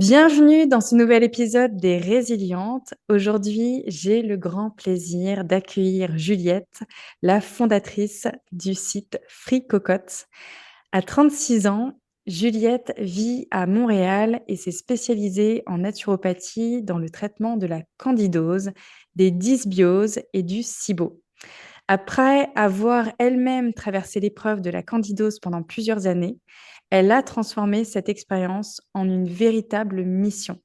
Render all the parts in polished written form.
Bienvenue dans ce nouvel épisode des Résilientes. Aujourd'hui, j'ai le grand plaisir d'accueillir Juliette, la fondatrice du site Free Cocotte. À 36 ans, Juliette vit à Montréal et s'est spécialisée en naturopathie dans le traitement de la candidose, des dysbioses et du SIBO. Après avoir elle-même traversé l'épreuve de la candidose pendant plusieurs années, elle a transformé cette expérience en une véritable mission: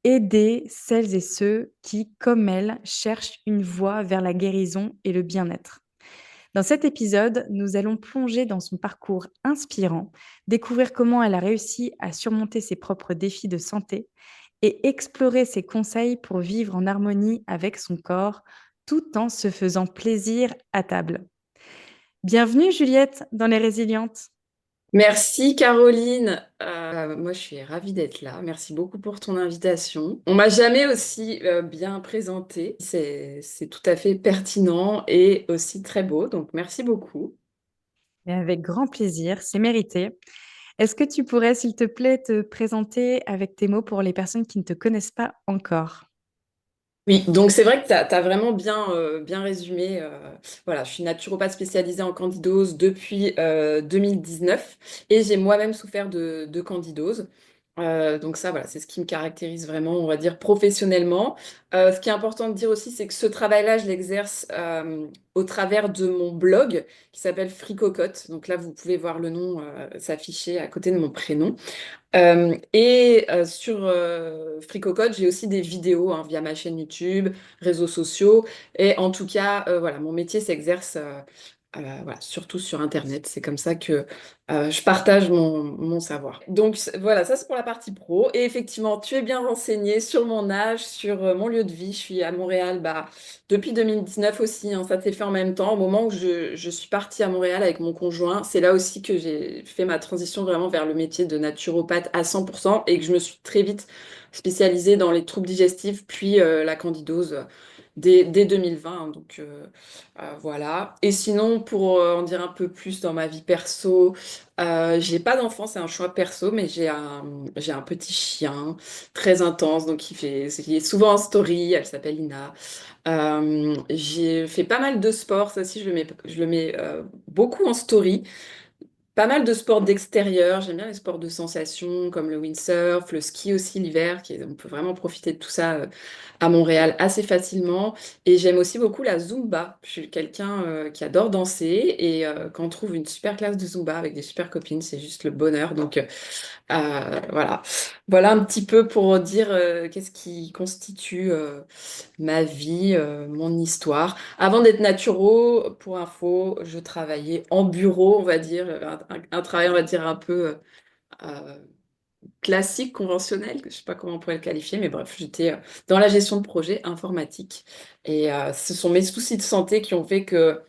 aider celles et ceux qui, comme elle, cherchent une voie vers la guérison et le bien-être. Dans cet épisode, nous allons plonger dans son parcours inspirant, découvrir comment elle a réussi à surmonter ses propres défis de santé et explorer ses conseils pour vivre en harmonie avec son corps tout en se faisant plaisir à table. Bienvenue Juliette dans Les Résilientes. Merci Caroline. Moi je suis ravie d'être là. Merci beaucoup pour ton invitation. On m'a jamais aussi bien présentée. C'est tout à fait pertinent et aussi très beau, donc merci beaucoup. Et avec grand plaisir, c'est mérité. Est-ce que tu pourrais, s'il te plaît, te présenter avec tes mots pour les personnes qui ne te connaissent pas encore? Oui, donc c'est vrai que tu as vraiment bien résumé. Voilà, je suis naturopathe spécialisée en candidose depuis 2019 et j'ai moi-même souffert de candidose. Donc ça, voilà, c'est ce qui me caractérise vraiment, on va dire, professionnellement. Ce qui est important de dire aussi, c'est que ce travail-là, je l'exerce au travers de mon blog qui s'appelle Fricocotte. Donc là, vous pouvez voir le nom s'afficher à côté de mon prénom. Sur Fricocode, j'ai aussi des vidéos hein, via ma chaîne YouTube, réseaux sociaux. Et en tout cas, voilà, mon métier s'exerce voilà, surtout sur Internet. C'est comme ça que je partage mon savoir. Donc voilà, ça c'est pour la partie pro. Et effectivement, tu es bien renseigné sur mon âge, sur mon lieu de vie. Je suis à Montréal depuis 2019 aussi. Hein, ça s'est fait en même temps. Au moment où je suis partie à Montréal avec mon conjoint, c'est là aussi que j'ai fait ma transition vraiment vers le métier de naturopathe à 100% et que je me suis très vite spécialisée dans les troubles digestifs, puis la candidose dès 2020. Hein, voilà. Et sinon, pour en dire un peu plus dans ma vie perso, j'ai pas d'enfant, c'est un choix perso, mais j'ai un petit chien très intense, donc il est souvent en story, elle s'appelle Ina. J'ai fait pas mal de sport, ça aussi je le mets beaucoup en story. Pas mal de sports d'extérieur, j'aime bien les sports de sensation comme le windsurf, le ski aussi l'hiver, on peut vraiment profiter de tout ça à Montréal assez facilement. Et j'aime aussi beaucoup la Zumba. Je suis quelqu'un qui adore danser et quand on trouve une super classe de Zumba avec des super copines, c'est juste le bonheur. Voilà. Voilà un petit peu pour dire qu'est-ce qui constitue ma vie, mon histoire. Avant d'être naturo, pour info, je travaillais en bureau, on va dire, un travail, on va dire, un peu euh, classique, conventionnel, je sais pas comment on pourrait le qualifier, mais bref, j'étais dans la gestion de projet informatique. Et ce sont mes soucis de santé qui ont fait que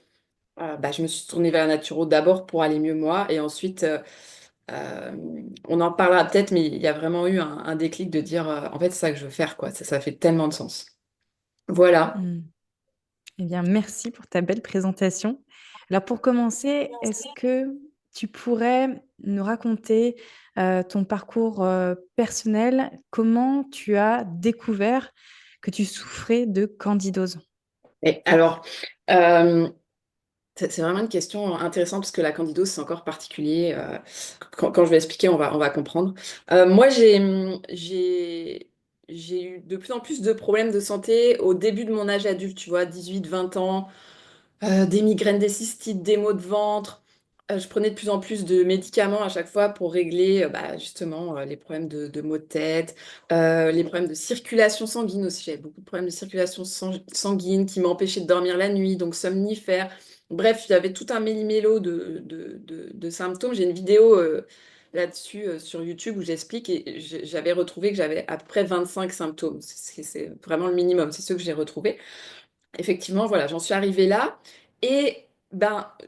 je me suis tournée vers la naturo d'abord pour aller mieux moi, et ensuite, euh, on en parlera peut-être, mais il y a vraiment eu un déclic de dire, en fait, c'est ça que je veux faire, quoi. Ça fait tellement de sens. Voilà. Hmm. Eh bien, merci pour ta belle présentation. Alors, pour commencer, est-ce que tu pourrais nous raconter ton parcours personnel? Comment tu as découvert que tu souffrais de candidose? Et alors, euh, c'est vraiment une question intéressante parce que la candidose, c'est encore particulier. Quand je vais expliquer, on va comprendre. Moi, j'ai eu de plus en plus de problèmes de santé au début de mon âge adulte, tu vois, 18, 20 ans. Des migraines, des cystites, des maux de ventre. Je prenais de plus en plus de médicaments à chaque fois pour régler justement les problèmes de maux de tête, les problèmes de circulation sanguine aussi. J'avais beaucoup de problèmes de circulation sanguine qui m'empêchaient de dormir la nuit, donc somnifères. Bref, j'avais tout un méli-mélo de symptômes. J'ai une vidéo là-dessus sur YouTube où j'explique et j'avais retrouvé que j'avais à peu près 25 symptômes. C'est vraiment le minimum, c'est ce que j'ai retrouvé. Effectivement, voilà, j'en suis arrivée là. Et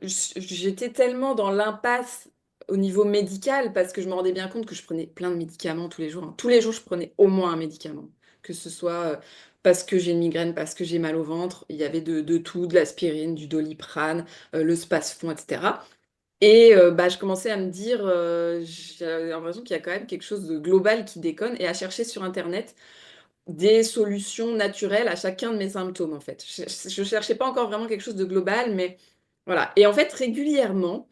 j'étais tellement dans l'impasse au niveau médical parce que je me rendais bien compte que je prenais plein de médicaments tous les jours. Hein. Tous les jours, je prenais au moins un médicament. Que ce soit parce que j'ai une migraine, parce que j'ai mal au ventre. Il y avait de tout, de l'aspirine, du Doliprane, le Spasfon, etc. Et bah, je commençais à me dire, j'avais l'impression qu'il y a quand même quelque chose de global qui déconne et à chercher sur Internet des solutions naturelles à chacun de mes symptômes, en fait. Je cherchais pas encore vraiment quelque chose de global, mais voilà. Et en fait, régulièrement,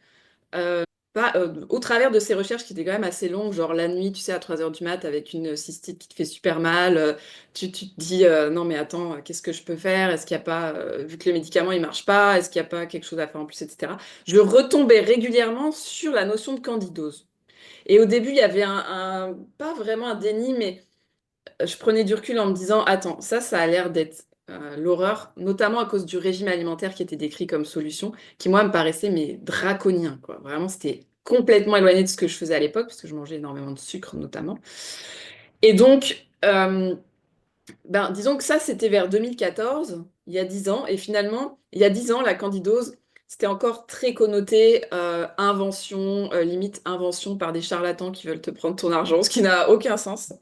au travers de ces recherches qui étaient quand même assez longues, genre la nuit, tu sais, à 3 heures du mat, avec une cystite qui te fait super mal, tu te dis, non mais attends, qu'est-ce que je peux faire? Est-ce qu'il n'y a pas, vu que les médicaments ils marchent pas, est-ce qu'il n'y a pas quelque chose à faire en plus, etc. Je retombais régulièrement sur la notion de candidose. Et au début, il y avait pas vraiment un déni, mais je prenais du recul en me disant, attends, ça a l'air d'être l'horreur, notamment à cause du régime alimentaire qui était décrit comme solution, qui moi me paraissait mais draconien, quoi. Vraiment, c'était complètement éloigné de ce que je faisais à l'époque, parce que je mangeais énormément de sucre notamment. Et donc, ben, disons que ça, c'était vers 2014, il y a 10 ans, et finalement, il y a 10 ans, la candidose, c'était encore très connoté invention, limite invention par des charlatans qui veulent te prendre ton argent, ce qui n'a aucun sens,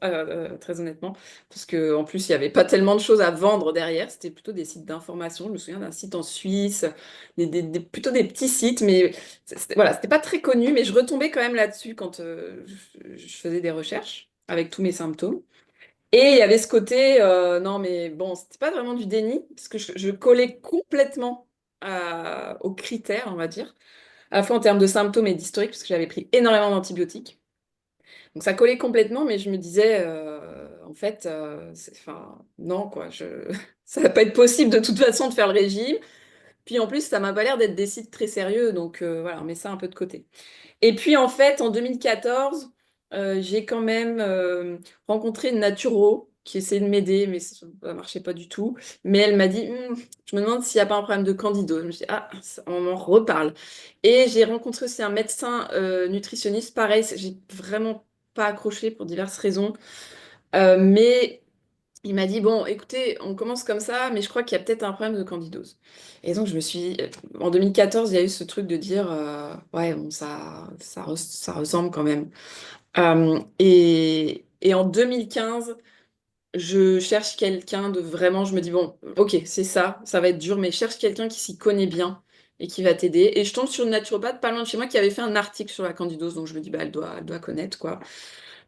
très honnêtement, parce qu'en plus, il n'y avait pas tellement de choses à vendre derrière, c'était plutôt des sites d'information. Je me souviens d'un site en Suisse, plutôt des petits sites, mais voilà, c'était pas très connu, mais je retombais quand même là-dessus quand je faisais des recherches avec tous mes symptômes. Et il y avait ce côté, non mais bon, c'était pas vraiment du déni, parce que je collais complètement aux critères, on va dire, à la fois en termes de symptômes et d'historique, parce que j'avais pris énormément d'antibiotiques. Donc ça collait complètement, mais je me disais, en fait, enfin, non, quoi, ça va pas être possible de toute façon de faire le régime. Puis en plus, ça m'a pas l'air d'être des sites très sérieux, donc voilà, on met ça un peu de côté. Et puis en fait, en 2014, j'ai quand même rencontré une naturo qui essayait de m'aider, mais ça ne marchait pas du tout. Mais elle m'a dit, je me demande s'il n'y a pas un problème de candidose. Je me suis dit, ah, on en reparle. Et j'ai rencontré aussi un médecin nutritionniste. Pareil, j'ai vraiment pas accroché pour diverses raisons. Mais il m'a dit, bon, écoutez, on commence comme ça, mais je crois qu'il y a peut-être un problème de candidose. Et donc, je me suis... En 2014, il y a eu ce truc de dire, ouais, bon, ça ressemble quand même. Et en 2015, je cherche quelqu'un de vraiment... Je me dis, bon, ok, c'est ça, ça va être dur, mais je cherche quelqu'un qui s'y connaît bien et qui va t'aider. Et je tombe sur une naturopathe pas loin de chez moi qui avait fait un article sur la candidose, donc je me dis, bah, elle doit connaître, quoi.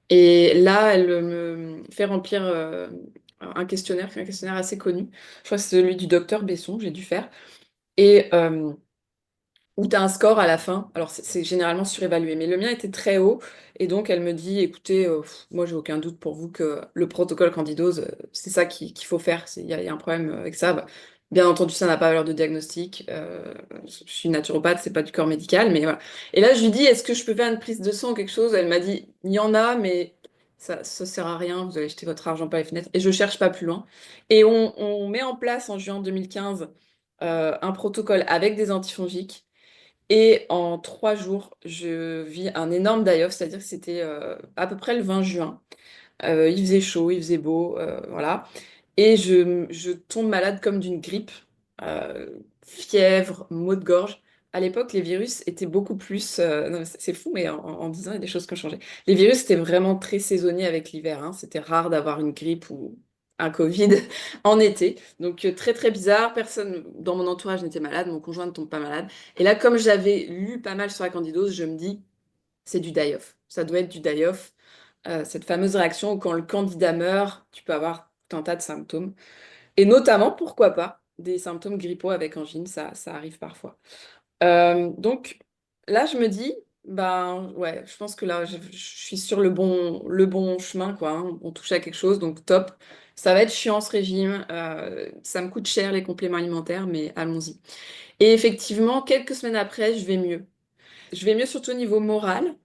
Et là, elle me fait remplir un questionnaire assez connu. Je crois que c'est celui du docteur Besson, que j'ai dû faire. Et où tu as un score à la fin. Alors, c'est généralement surévalué, mais le mien était très haut. Et donc, elle me dit, écoutez, moi, j'ai aucun doute pour vous que le protocole candidose, c'est ça qu'il faut faire. Il y a un problème avec ça. Bah, bien entendu, ça n'a pas valeur de diagnostic. Je suis naturopathe, c'est pas du corps médical, mais voilà. Et là, je lui dis, est-ce que je peux faire une prise de sang ou quelque chose? Elle m'a dit, il y en a, mais ça sert à rien. Vous allez jeter votre argent par les fenêtres. Et je cherche pas plus loin. Et on met en place en juin 2015 un protocole avec des antifongiques. Et en 3 jours, je vis un énorme die-off, c'est-à-dire que c'était à peu près le 20 juin. Il faisait chaud, il faisait beau, voilà. Et je tombe malade comme d'une grippe, euh, fièvre, maux de gorge. À l'époque, les virus étaient beaucoup plus... non, mais c'est fou, mais en 10 ans, il y a des choses qui ont changé. Les virus étaient vraiment très saisonniers avec l'hiver, hein. C'était rare d'avoir une grippe ou un Covid en été. Donc très très bizarre. Personne dans mon entourage n'était malade, mon conjoint ne tombe pas malade. Et là, comme j'avais lu pas mal sur la candidose, je me dis, c'est du die-off. Ça doit être du die-off. Cette fameuse réaction où quand le candidat meurt, tu peux avoir tout un tas de symptômes. Et notamment, pourquoi pas, des symptômes grippaux avec angine, ça arrive parfois. Donc là, je me dis, ben ouais, je pense que là, je suis sur le bon chemin, quoi, hein. On touche à quelque chose, donc top. Ça va être chiant ce régime, ça me coûte cher les compléments alimentaires, mais allons-y. Et effectivement, quelques semaines après, je vais mieux. Je vais mieux surtout au niveau moral.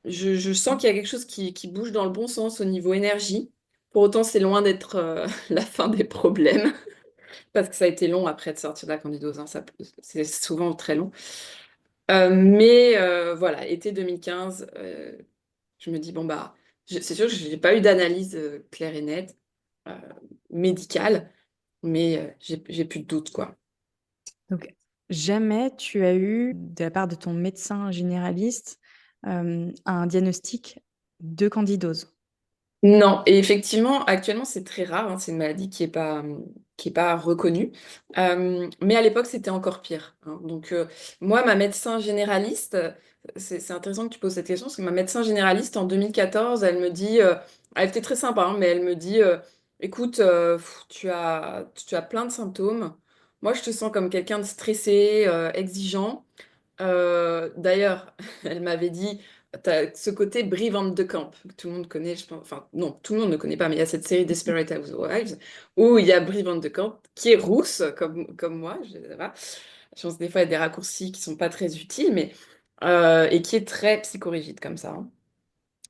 Je sens qu'il y a quelque chose qui bouge dans le bon sens au niveau énergie. Pour autant, c'est loin d'être la fin des problèmes, parce que ça a été long après de sortir de la candidose, hein, c'est souvent très long. Mais voilà, été 2015, je me dis, bon, bah, c'est sûr que je n'ai pas eu d'analyse claire et nette, euh, médicale, mais j'ai plus de doute, quoi. Donc jamais tu as eu, de la part de ton médecin généraliste, un diagnostic de candidose? Non, et effectivement, actuellement, c'est très rare, hein, c'est une maladie qui est pas reconnue. Mais à l'époque, c'était encore pire, hein. Donc, moi, ma médecin généraliste, c'est intéressant que tu poses cette question, parce que ma médecin généraliste, en 2014, elle me dit, elle était très sympa, hein, mais elle me dit, écoute, tu as plein de symptômes. Moi, je te sens comme quelqu'un de stressé, exigeant. D'ailleurs, elle m'avait dit, t'as ce côté Brie Van de Camp, que tout le monde connaît, je pense, enfin non, tout le monde ne connaît pas, mais il y a cette série Desperate Housewives, où il y a Brie Van de Camp, qui est rousse, comme moi, voilà. Je pense que des fois, il y a des raccourcis qui sont pas très utiles, mais, et qui est très psychorigide comme ça, hein.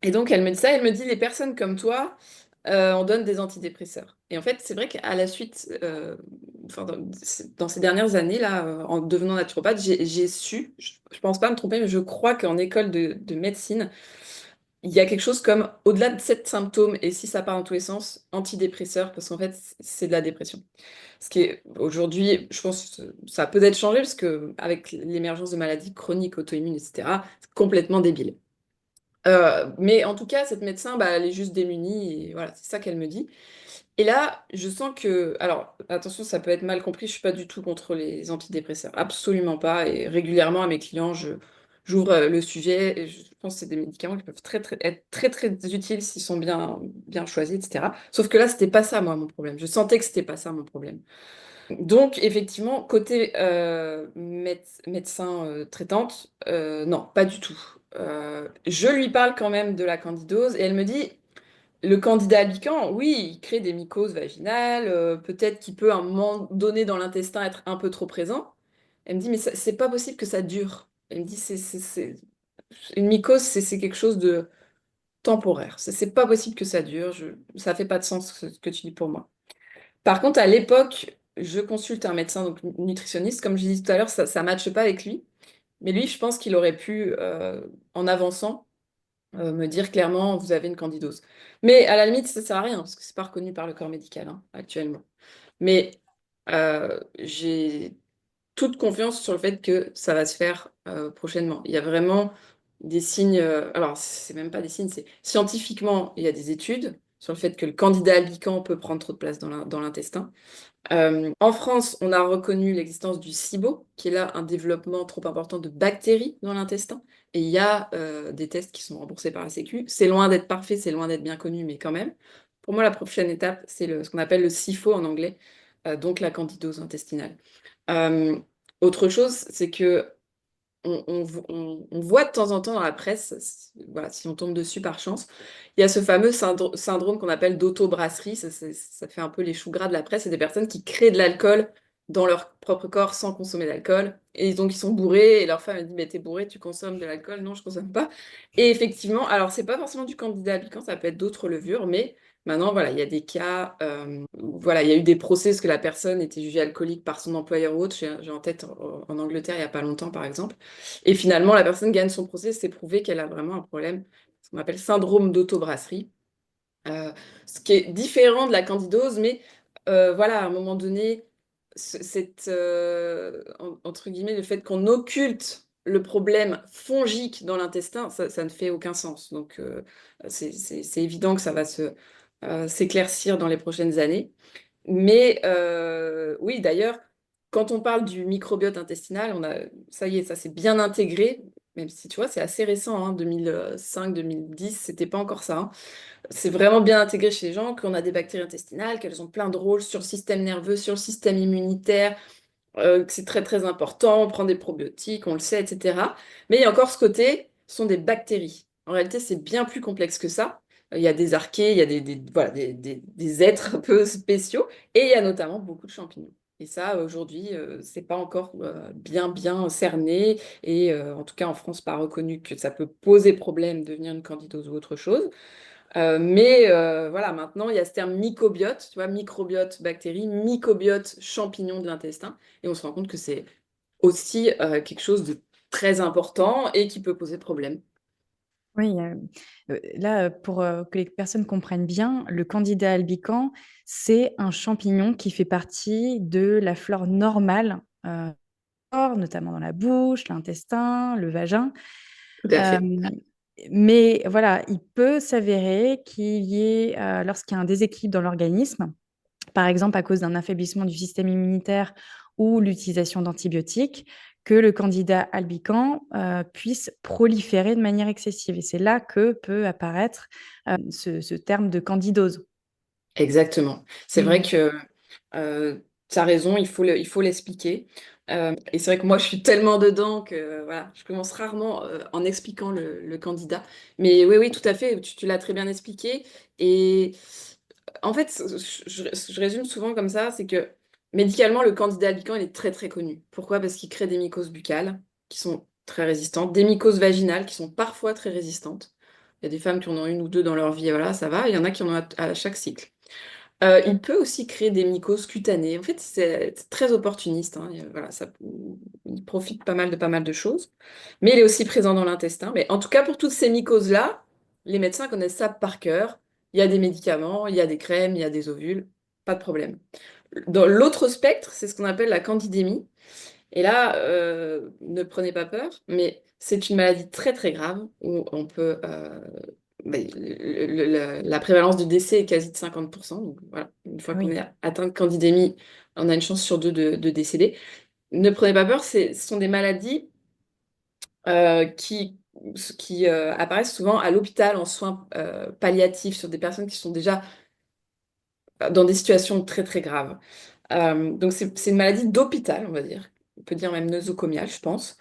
Et donc, elle me dit ça, elle me dit, les personnes comme toi, on donne des antidépresseurs. Et en fait, c'est vrai qu'à la suite, enfin, dans ces dernières années, là, en devenant naturopathe, j'ai su, je pense pas me tromper, mais je crois qu'en école de médecine, il y a quelque chose comme, au-delà de 7 symptômes, et si ça part dans tous les sens, antidépresseurs, parce qu'en fait, c'est de la dépression. Ce qui est, aujourd'hui, je pense que ça a peut-être changé, parce que avec l'émergence de maladies chroniques, auto-immunes, etc., c'est complètement débile. Mais en tout cas, cette médecin, bah, elle est juste démunie, et voilà, c'est ça qu'elle me dit. Et là, je sens que... Alors, attention, ça peut être mal compris, je suis pas du tout contre les antidépresseurs, absolument pas. Et régulièrement, à mes clients, j'ouvre le sujet, et je pense que c'est des médicaments qui peuvent être très, très utiles s'ils sont bien choisis, etc. Sauf que là, c'était pas ça, moi, mon problème. Je sentais que c'était pas ça, mon problème. Donc, effectivement, côté médecin traitante, non, pas du tout. Je lui parle quand même de la candidose et elle me dit, le candidat albicans, oui, il crée des mycoses vaginales, peut-être qu'il peut à un moment donné dans l'intestin être un peu trop présent. Elle me dit, mais c'est pas possible que ça dure. Elle me dit, une mycose, c'est quelque chose de temporaire. C'est pas possible que ça dure. Ça fait pas de sens ce que tu dis pour moi. Par contre, à l'époque, je consulte un médecin, donc nutritionniste. Comme je disais tout à l'heure, ça matche pas avec lui. Mais lui, je pense qu'il aurait pu, en avançant, me dire clairement, vous avez une candidose. Mais à la limite, ça sert à rien, parce que c'est pas reconnu par le corps médical, hein, actuellement. Mais j'ai toute confiance sur le fait que ça va se faire prochainement. Il y a vraiment des signes, alors c'est même pas des signes, c'est scientifiquement, il y a des études sur le fait que le candidat albicans peut prendre trop de place dans l'intestin. En France, on a reconnu l'existence du SIBO, qui est là un développement trop important de bactéries dans l'intestin. Et il y a des tests qui sont remboursés par la Sécu. C'est loin d'être parfait, c'est loin d'être bien connu, mais quand même. Pour moi, la prochaine étape, c'est ce qu'on appelle le SIFO en anglais, donc la candidose intestinale. Euh, Autre chose, c'est que on voit de temps en temps dans la presse, voilà, si on tombe dessus par chance, il y a ce fameux syndrome qu'on appelle d'autobrasserie, ça fait un peu les choux gras de la presse, c'est des personnes qui créent de l'alcool dans leur propre corps sans consommer d'alcool, et donc ils sont bourrés, et leur femme elle dit, mais t'es bourré, tu consommes de l'alcool? Non, je consomme pas. Et effectivement, alors c'est pas forcément du candida albicans, ça peut être d'autres levures, mais maintenant, voilà, il y a des cas, voilà, il y a eu des procès parce que la personne était jugée alcoolique par son employeur ou autre, j'ai en tête en Angleterre il y a pas longtemps par exemple. Et finalement, la personne gagne son procès, c'est prouvé qu'elle a vraiment un problème, ce qu'on appelle syndrome d'autobrasserie, euh, ce qui est différent de la candidose, mais voilà, à un moment donné, entre guillemets, le fait qu'on occulte le problème fongique dans l'intestin, ça ne fait aucun sens. Donc, c'est évident que ça va s'éclaircir dans les prochaines années. Mais oui, d'ailleurs, quand on parle du microbiote intestinal, ça y est, ça s'est bien intégré, même si tu vois, c'est assez récent, hein, 2005-2010, c'était pas encore ça, hein. C'est vraiment bien intégré chez les gens qu'on a des bactéries intestinales, qu'elles ont plein de rôles sur le système nerveux, sur le système immunitaire, que c'est très très important, on prend des probiotiques, on le sait, etc. Mais il y a encore ce côté, ce sont des bactéries. En réalité, c'est bien plus complexe que ça. Il y a des archées, il y a voilà, des êtres un peu spéciaux, et il y a notamment beaucoup de champignons. Et ça, aujourd'hui, c'est pas encore bien cerné, et en tout cas en France, pas reconnu que ça peut poser problème, devenir une candidose ou autre chose. Mais voilà, maintenant, il y a ce terme mycobiote, tu vois, microbiote bactérie, mycobiote champignon de l'intestin, et on se rend compte que c'est aussi quelque chose de très important et qui peut poser problème. Oui, là, pour, que les personnes comprennent bien, le Candida albicans, c'est un champignon qui fait partie de la flore normale, notamment dans la bouche, l'intestin, le vagin. Tout à fait. Hem Mais voilà, il peut s'avérer qu'il y ait, lorsqu'il y a un déséquilibre dans l'organisme, par exemple à cause d'un affaiblissement du système immunitaire ou l'utilisation d'antibiotiques, que le candidat albicans puisse proliférer de manière excessive. Et c'est là que peut apparaître ce terme de candidose. Exactement. C'est vrai Mmh. que tu as raison, il faut l'expliquer. Et c'est vrai que moi, je suis tellement dedans que voilà, je commence rarement en expliquant le candidat. Mais oui, oui, tout à fait, tu l'as très bien expliqué. Et en fait, je résume souvent comme ça, c'est que médicalement, le candida albicans, il est très très connu. Pourquoi? Parce qu'il crée des mycoses buccales qui sont très résistantes, des mycoses vaginales qui sont parfois très résistantes. Il y a des femmes qui en ont une ou deux dans leur vie, et voilà, ça va. Il y en a qui en ont à chaque cycle. Il peut aussi créer des mycoses cutanées. En fait, c'est très opportuniste, hein. Voilà, il profite pas mal de choses. Mais il est aussi présent dans l'intestin. Mais en tout cas, pour toutes ces mycoses-là, les médecins connaissent ça par cœur. Il y a des médicaments, il y a des crèmes, il y a des ovules, pas de problème. Dans l'autre spectre, c'est ce qu'on appelle la candidémie. Et là, ne prenez pas peur, mais c'est une maladie très très grave où on peut, la prévalence du décès est quasi de 50%. Donc voilà, une fois qu'on Oui. est atteint de candidémie, on a une chance sur deux de décéder. Ne prenez pas peur, ce sont des maladies qui apparaissent souvent à l'hôpital en soins palliatifs sur des personnes qui sont déjà dans des situations très très graves. Donc c'est une maladie d'hôpital, on va dire. On peut dire même nosocomiale, je pense.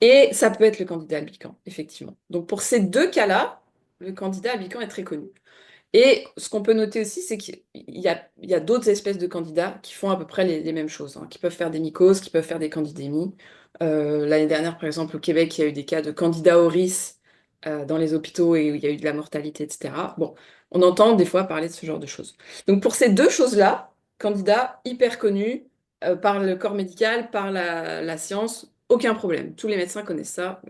Et ça peut être le candidat albicans, effectivement. Donc pour ces deux cas-là, le candidat albicans est très connu. Et ce qu'on peut noter aussi, c'est qu'il y a d'autres espèces de candidats qui font à peu près les mêmes choses, hein, qui peuvent faire des mycoses, qui peuvent faire des candidémies. L'année dernière, par exemple, au Québec, il y a eu des cas de candida auris dans les hôpitaux et où il y a eu de la mortalité, etc. Bon, on entend des fois parler de ce genre de choses. Donc pour ces deux choses-là, candidats hyper connus par le corps médical, par la science, aucun problème. Tous les médecins connaissent ça.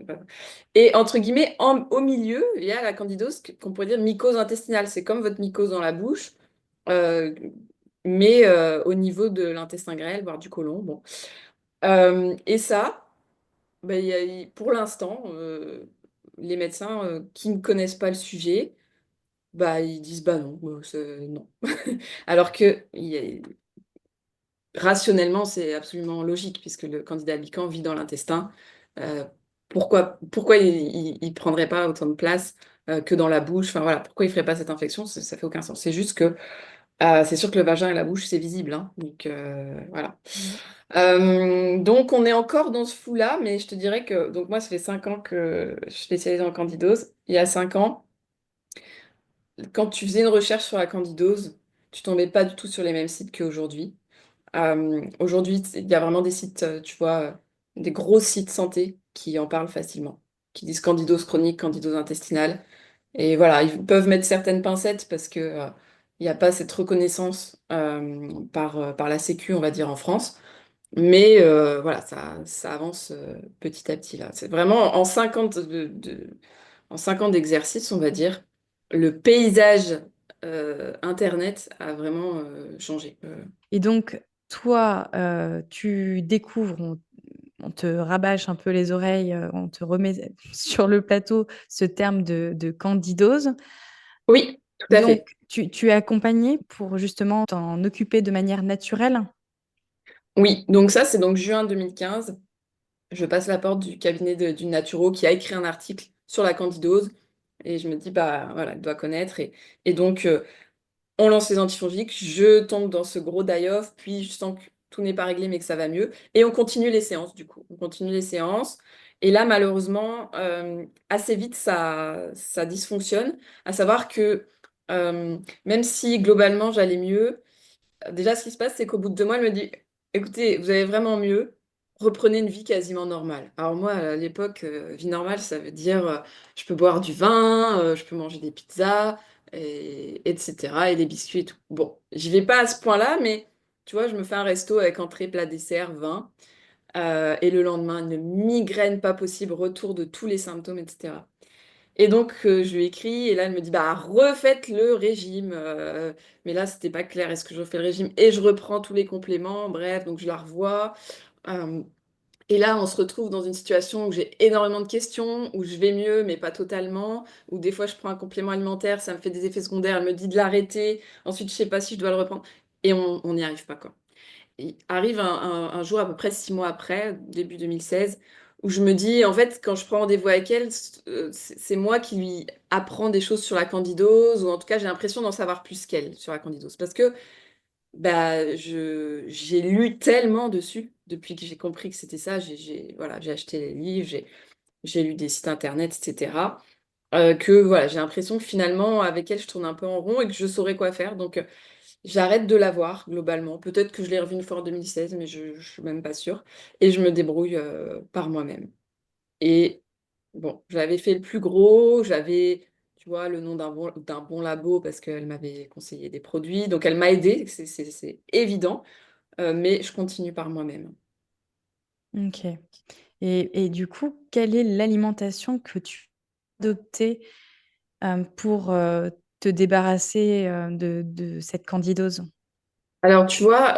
Et entre guillemets, au milieu, il y a la candidose qu'on pourrait dire mycose intestinale. C'est comme votre mycose dans la bouche, euh, mais au niveau de l'intestin grêle, voire du côlon. Bon. Et ça, ben, pour l'instant, les médecins qui ne connaissent pas le sujet, bah, ils disent bah non, non. Alors que rationnellement, c'est absolument logique, puisque le candidat albicans vit dans l'intestin. Euh, pourquoi il prendrait pas autant de place que dans la bouche? Enfin voilà, pourquoi il ferait pas cette infection? Ça fait aucun sens. C'est juste que c'est sûr que le vagin et la bouche, c'est visible, hein. Donc voilà. Mmh. Donc on est encore dans ce flou-là, mais je te dirais que donc moi, ça fait 5 ans que je suis spécialisée en candidose. Il y a 5 ans, quand tu faisais une recherche sur la candidose, tu tombais pas du tout sur les mêmes sites qu'aujourd'hui. Aujourd'hui, il y a vraiment des sites, tu vois, des gros sites santé qui en parlent facilement, qui disent candidose chronique, candidose intestinale. Et voilà, ils peuvent mettre certaines pincettes parce que, il n'y a pas cette reconnaissance par la Sécu, on va dire, en France. Mais voilà, ça avance petit à petit là. C'est vraiment en 5 ans en 5 ans d'exercice, on va dire, le paysage Internet a vraiment changé. Et donc, toi, tu découvres, on te rabâche un peu les oreilles, on te remet sur le plateau ce terme de candidose. Oui, tout à Donc fait. tu es accompagnée pour justement t'en occuper de manière naturelle? Oui, donc ça, c'est donc juin 2015. Je passe la porte du cabinet d'une naturo qui a écrit un article sur la candidose. Et je me dis, bah voilà, elle doit connaître. Et donc, on lance les antifongiques. Je tombe dans ce gros die-off. Puis, je sens que tout n'est pas réglé, mais que ça va mieux. Et on continue les séances, du coup. On continue les séances. Et là, malheureusement, assez vite, ça dysfonctionne. À savoir que même si globalement j'allais mieux, déjà, ce qui se passe, c'est qu'au bout de 2 mois, elle me dit, écoutez, vous allez vraiment mieux, reprenez une vie quasiment normale. Alors moi, à l'époque, vie normale, ça veut dire, je peux boire du vin, je peux manger des pizzas, etc., et des biscuits et tout. Bon, j'y vais pas à ce point-là, mais tu vois, je me fais un resto avec entrée, plat, dessert, vin, et le lendemain, une migraine pas possible, retour de tous les symptômes, etc. Et donc, je lui écris, et là, elle me dit, bah, refaites le régime. Mais là, c'était pas clair, est-ce que je refais le régime? Et je reprends tous les compléments, bref, donc je la revois. Euh, Et là, on se retrouve dans une situation où j'ai énormément de questions, où je vais mieux, mais pas totalement, où des fois je prends un complément alimentaire, ça me fait des effets secondaires, elle me dit de l'arrêter, ensuite je sais pas si je dois le reprendre, et on n'y arrive pas, quoi. Et arrive un jour, à peu près 6 mois après, début 2016, où je me dis, en fait, quand je prends rendez-vous avec elle, c'est moi qui lui apprends des choses sur la candidose, ou en tout cas, j'ai l'impression d'en savoir plus qu'elle sur la candidose. Parce que bah, j'ai lu tellement dessus depuis que j'ai compris que c'était ça. Voilà, j'ai acheté les livres, j'ai lu des sites internet, etc. Que voilà, j'ai l'impression que finalement, avec elle, je tourne un peu en rond et que je saurais quoi faire. Donc, j'arrête de la voir globalement. Peut-être que je l'ai revue une fois en 2016, mais je suis même pas sûre. Et je me débrouille par moi-même. Et bon, j'avais fait le plus gros, j'avais, tu vois, le nom d'un bon labo parce qu'elle m'avait conseillé des produits. Donc, elle m'a aidée, c'est évident. Mais je continue par moi-même. OK. Et du coup, quelle est l'alimentation que tu as adoptée, pour, te débarrasser, de cette candidose? Alors, tu vois,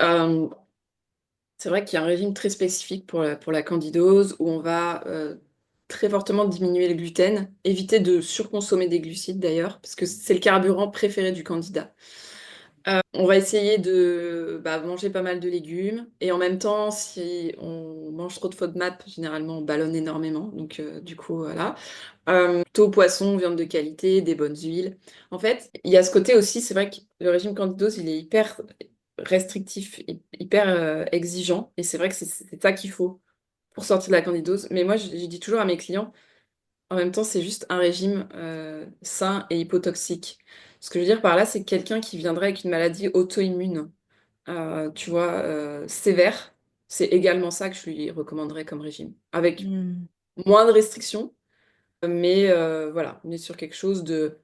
c'est vrai qu'il y a un régime très spécifique pour la candidose où on va très fortement diminuer le gluten, éviter de surconsommer des glucides d'ailleurs, parce que c'est le carburant préféré du candidat. On va essayer de manger pas mal de légumes et en même temps, si on mange trop de FODMAP, généralement on ballonne énormément, donc du coup voilà. Plutôt poisson, viande de qualité, des bonnes huiles. En fait, il y a ce côté aussi, c'est vrai que le régime candidose, il est hyper restrictif, hyper exigeant et c'est vrai que c'est ça qu'il faut pour sortir de la candidose. Mais moi, je dis toujours à mes clients, en même temps, c'est juste un régime sain et hypotoxique. Ce que je veux dire par là, c'est quelqu'un qui viendrait avec une maladie auto-immune, tu vois, sévère. C'est également ça que je lui recommanderais comme régime, avec Mmh. moins de restrictions, mais voilà, on est sur quelque chose de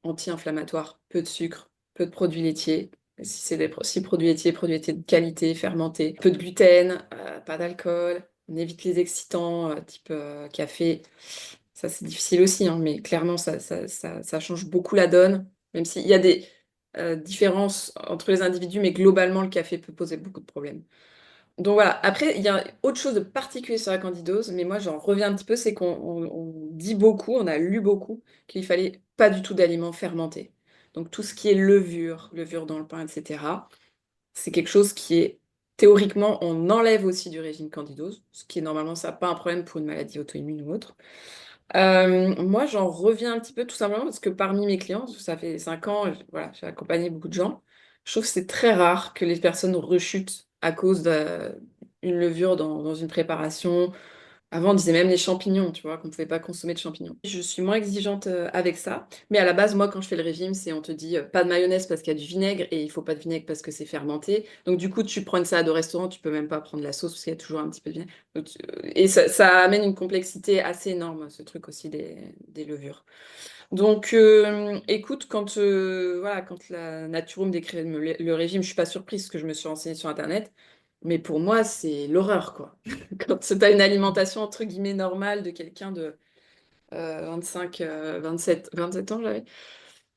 anti-inflammatoire, peu de sucre, peu de produits laitiers. Si c'est si produits laitiers de qualité, fermentés, peu de gluten, pas d'alcool, on évite les excitants type café. Ça, c'est difficile aussi, hein, mais clairement, ça change beaucoup la donne, même s'il y a des différences entre les individus, mais globalement, le café peut poser beaucoup de problèmes. Donc voilà, après, il y a autre chose de particulier sur la candidose, mais moi j'en reviens un petit peu, c'est qu'on dit beaucoup, on a lu beaucoup, qu'il fallait pas du tout d'aliments fermentés. Donc tout ce qui est levure, levure dans le pain, etc., c'est quelque chose qui est, théoriquement, on enlève aussi du régime candidose, ce qui est normalement ça, pas un problème pour une maladie auto-immune ou autre. Moi j'en reviens un petit peu tout simplement parce que parmi mes clients, ça fait 5 ans, voilà, j'ai accompagné beaucoup de gens, je trouve que c'est très rare que les personnes rechutent à cause d'une levure dans une préparation. Avant, on disait même les champignons, tu vois, qu'on ne pouvait pas consommer de champignons. Je suis moins exigeante avec ça, mais à la base, moi, quand je fais le régime, c'est on te dit pas de mayonnaise parce qu'il y a du vinaigre et il faut pas de vinaigre parce que c'est fermenté. Donc du coup, tu prends une salade au restaurant, tu peux même pas prendre la sauce parce qu'il y a toujours un petit peu de vinaigre. Donc, et ça amène une complexité assez énorme, ce truc aussi des levures. Donc, écoute, voilà, quand la Naturum décrit le régime, je suis pas surprise parce que je me suis renseignée sur Internet. Mais pour moi, c'est l'horreur, quoi. Quand tu as une alimentation entre guillemets normale de quelqu'un de 25, 27 ans, j'avais.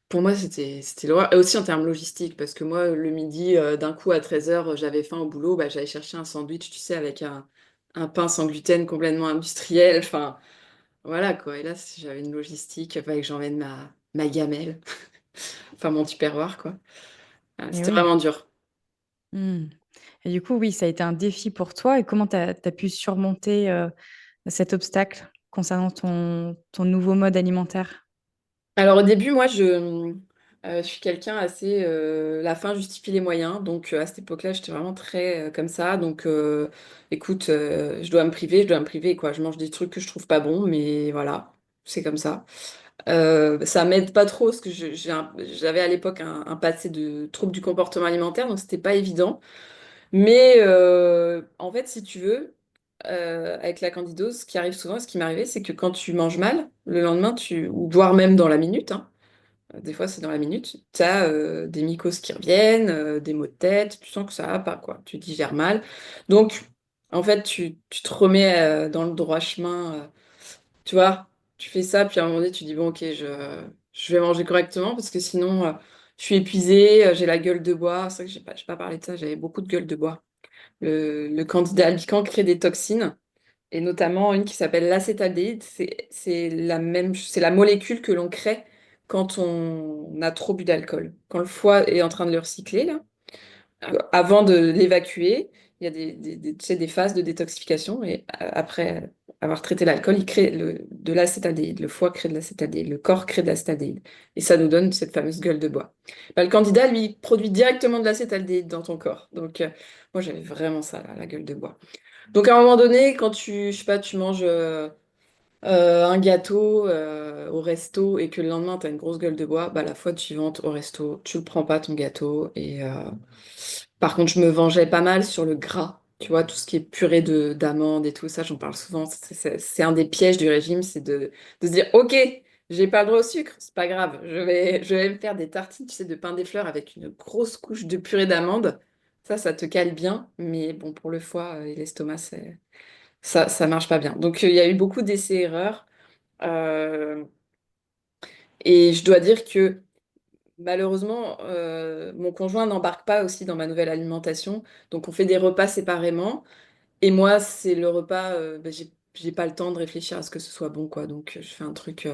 Pour moi, c'était l'horreur. Et aussi en termes logistiques, parce que moi, le midi, d'un coup à 13 h, j'avais faim au boulot, bah, j'allais chercher un sandwich, tu sais, avec un pain sans gluten complètement industriel. Enfin, voilà, quoi. Et là, j'avais une logistique, il fallait que j'emmène ma gamelle, enfin mon tupperware, quoi. Et C'était oui. vraiment dur. Mmh. Et du coup, oui, ça a été un défi pour toi et comment tu as pu surmonter, cet obstacle concernant ton nouveau mode alimentaire? Alors au début, moi, je suis quelqu'un assez la fin justifie les moyens. Donc à cette époque-là, j'étais vraiment très comme ça. Donc écoute, je dois me priver, je dois me priver, quoi. Je mange des trucs que je trouve pas bons, mais voilà, c'est comme ça. Ça m'aide pas trop parce que j'avais à l'époque un passé de troubles du comportement alimentaire, donc c'était pas évident. Mais en fait, si tu veux, avec la candidose, ce qui arrive souvent, ce qui m'est arrivé, c'est que quand tu manges mal, le lendemain, ou voire même dans la minute, hein, des fois c'est dans la minute, tu as des mycoses qui reviennent, des maux de tête, tu sens que ça va pas, quoi. Tu digères mal. Donc, en fait, tu te remets dans le droit chemin, tu vois, tu fais ça, puis à un moment donné, tu dis, bon, ok, je vais manger correctement, parce que sinon, je suis épuisée, j'ai la gueule de bois. C'est vrai que j'ai pas parlé de ça, j'avais beaucoup de gueule de bois. Le candidat albicans crée des toxines. et notamment une qui s'appelle l'acétaldéhyde. C'est la molécule que l'on crée quand on a trop bu d'alcool. Quand le foie est en train de le recycler, là, avant de l'évacuer, il y a tu sais, des phases de détoxification et après avoir traité l'alcool, il crée de l'acétaldéhyde. Le foie crée de l'acétaldéhyde, le corps crée de l'acétaldéhyde. Et ça nous donne cette fameuse gueule de bois. Bah, le candidat, lui, produit directement de l'acétaldéhyde dans ton corps. Donc, moi, j'avais vraiment ça, là, la gueule de bois. Donc, à un moment donné, quand je sais pas, tu manges un gâteau au resto et que le lendemain, tu as une grosse gueule de bois, bah, la fois suivante au resto, tu le prends pas, ton gâteau. Par contre, je me vengeais pas mal sur le gras. Tu vois, tout ce qui est purée d'amandes et tout ça, j'en parle souvent. C'est un des pièges du régime, c'est de se dire, OK, j'ai pas le droit au sucre, c'est pas grave. Je vais me faire des tartines, tu sais, de pain des fleurs avec une grosse couche de purée d'amandes. Ça te cale bien. Mais bon, pour le foie et l'estomac, ça marche pas bien. Donc, il y a eu beaucoup d'essais-erreurs. Euh, et je dois dire que malheureusement, mon conjoint n'embarque pas aussi dans ma nouvelle alimentation. Donc, on fait des repas séparément. Et moi, c'est le repas, bah, j'ai pas le temps de réfléchir à ce que ce soit bon, quoi. Donc, je fais un truc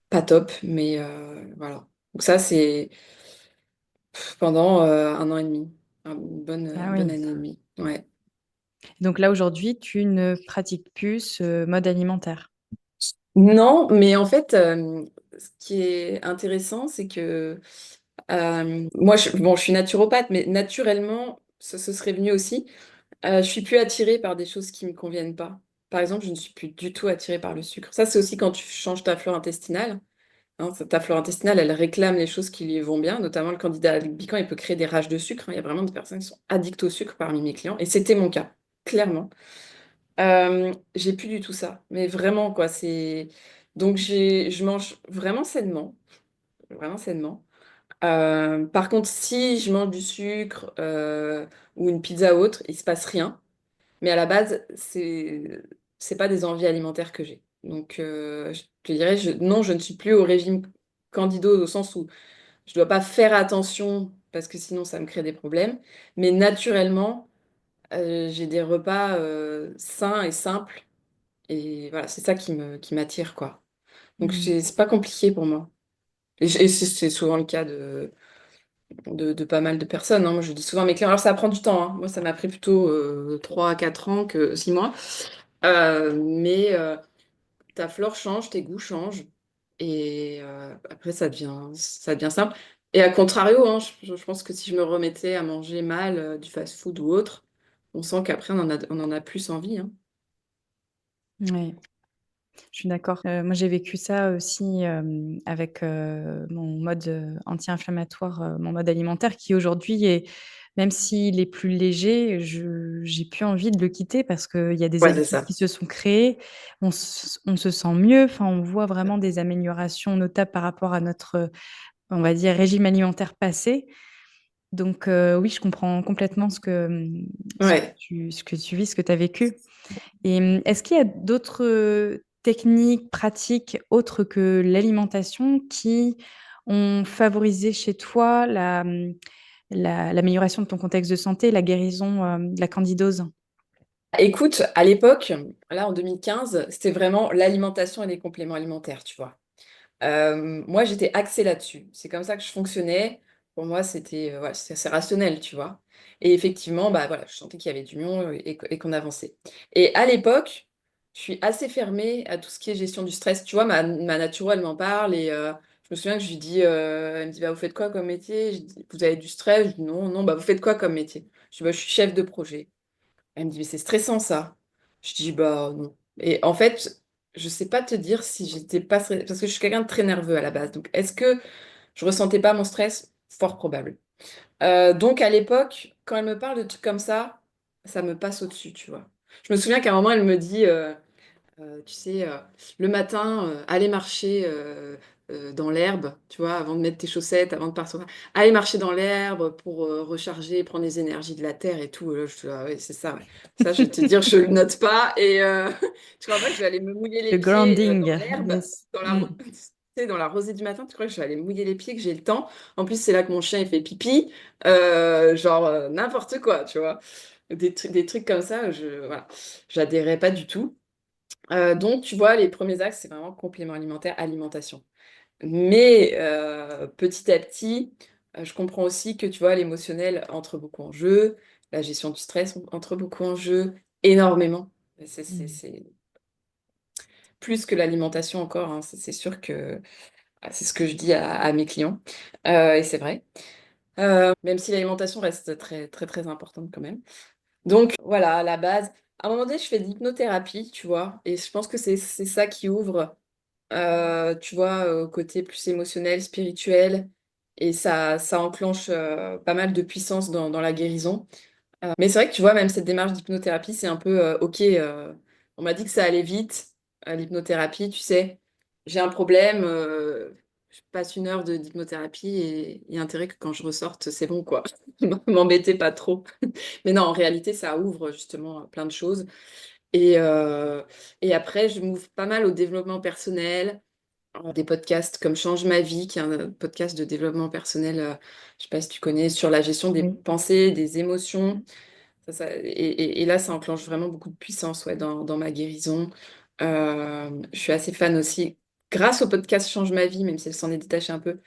pas top, mais voilà. Donc, ça, c'est pendant 1 an et demi. Ah Une bonne oui. année et demie. Ouais. Donc là, aujourd'hui, tu ne pratiques plus ce mode alimentaire? Non, mais en fait, ce qui est intéressant, c'est que moi, bon, je suis naturopathe, mais naturellement, ce serait venu aussi. Je suis plus attirée par des choses qui me conviennent pas. Par exemple, je ne suis plus du tout attirée par le sucre. Ça, c'est aussi quand tu changes ta flore intestinale. Hein, ta flore intestinale, elle réclame les choses qui lui vont bien, notamment le candidat albicans, il peut créer des rages de sucre. Hein. Il y a vraiment des personnes qui sont addictes au sucre parmi mes clients, et c'était mon cas, clairement. J'ai plus du tout ça, mais vraiment, quoi. Donc, je mange vraiment sainement, vraiment sainement. Par contre, si je mange du sucre ou une pizza ou autre, il se passe rien. Mais à la base, c'est pas des envies alimentaires que j'ai. Donc, je te dirais, non, je ne suis plus au régime candidose au sens où je dois pas faire attention parce que sinon ça me crée des problèmes. Mais naturellement, j'ai des repas sains et simples. Et voilà, c'est ça qui m'attire, quoi. Donc, Hmm. c'est pas compliqué pour moi. Et c'est souvent le cas de pas mal de personnes. Hein. Moi, je dis souvent à mes clients, alors ça prend du temps. Hein. Moi, ça m'a pris plutôt 3 à 4 ans que 6 mois. Mais ta flore change, tes goûts changent. Et après, ça devient simple. Et à contrario, hein, je pense que si je me remettais à manger mal du fast-food ou autre, on sent qu'après, on en a plus envie. Hein. Ouais, je suis d'accord. Moi, j'ai vécu ça aussi, avec, mon mode, anti-inflammatoire, mon mode alimentaire qui aujourd'hui est même s'il est plus léger, je j'ai plus envie de le quitter parce qu'il y a des Ouais, c'est habitudes ça. qui se sont créées. On se sent mieux, enfin, on voit vraiment des améliorations notables par rapport à notre, on va dire, régime alimentaire passé. Donc oui, je comprends complètement Ouais. ce que tu vis, ce que tu as vécu. Et est-ce qu'il y a d'autres, techniques, pratiques autres que l'alimentation qui ont favorisé chez toi l'amélioration de ton contexte de santé, la guérison, de la candidose? Écoute, à l'époque, là en 2015, c'était vraiment l'alimentation et les compléments alimentaires, tu vois. Moi, j'étais axée là-dessus. C'est comme ça que je fonctionnais. Pour moi, c'était voilà, c'est assez rationnel, tu vois. Et effectivement, bah voilà, je sentais qu'il y avait du mieux et qu'on avançait. Et à l'époque, je suis assez fermée à tout ce qui est gestion du stress. Tu vois, ma naturo, elle m'en parle et je me souviens que je lui dis, elle me dit, bah vous faites quoi comme métier? Je dis, vous avez du stress? Je dis, non, non, bah vous faites quoi comme métier? Je dis, bah je suis chef de projet. Elle me dit, mais c'est stressant ça. Je dis, bah non. Et en fait, je sais pas te dire si j'étais pas stressée, parce que je suis quelqu'un de très nerveux à la base. Donc, est-ce que je ressentais pas mon stress? Fort probable. Donc, à l'époque, quand elle me parle de trucs comme ça me passe au-dessus, tu vois. Je me souviens qu'à un moment, elle me dit, tu sais, le matin, aller marcher dans l'herbe, tu vois, avant de mettre tes chaussettes, avant de partir. Aller marcher dans l'herbe pour recharger, prendre les énergies de la terre et tout. Je dis, ah ouais, c'est ça, ouais. Ça, je vais te dire, je le note pas. Et tu crois pas que je vais aller me mouiller les Le pieds grounding, dans l'herbe, yes. tu sais, dans la rosée du matin? Tu crois que je vais aller mouiller les pieds, que j'ai le temps? En plus, c'est là que mon chien, il fait pipi. Genre, n'importe quoi, tu vois. des trucs comme ça, voilà, j'adhérais pas du tout. Donc, tu vois, les premiers axes, c'est vraiment complément alimentaire, alimentation. Mais petit à petit, je comprends aussi que, tu vois, l'émotionnel entre beaucoup en jeu, la gestion du stress entre beaucoup en jeu, énormément. Mmh. C'est plus que l'alimentation encore, hein. C'est sûr que c'est ce que je dis à mes clients. Et c'est vrai. Même si l'alimentation reste très, très, très importante quand même. Donc voilà, à la base, à un moment donné, je fais de l'hypnothérapie, tu vois, et je pense que c'est ça qui ouvre, tu vois, au côté plus émotionnel, spirituel, et ça enclenche pas mal de puissance dans la guérison. Mais c'est vrai que tu vois, même cette démarche d'hypnothérapie, c'est un peu ok. On m'a dit que ça allait vite, l'hypnothérapie, tu sais. J'ai un problème, je passe une heure d'hypnothérapie et il y a intérêt que quand je ressorte, c'est bon, quoi. M'embêtez pas trop. Mais non, en réalité, ça ouvre justement plein de choses. Et, euh, et après, je m'ouvre pas mal au développement personnel, des podcasts comme Change ma vie, qui est un podcast de développement personnel, je sais pas si tu connais, sur la gestion des Oui. pensées, des émotions. Et là, ça enclenche vraiment beaucoup de puissance, ouais, dans ma guérison. Je suis assez fan aussi, grâce au podcast Change ma vie, même si elle s'en est détachée un peu,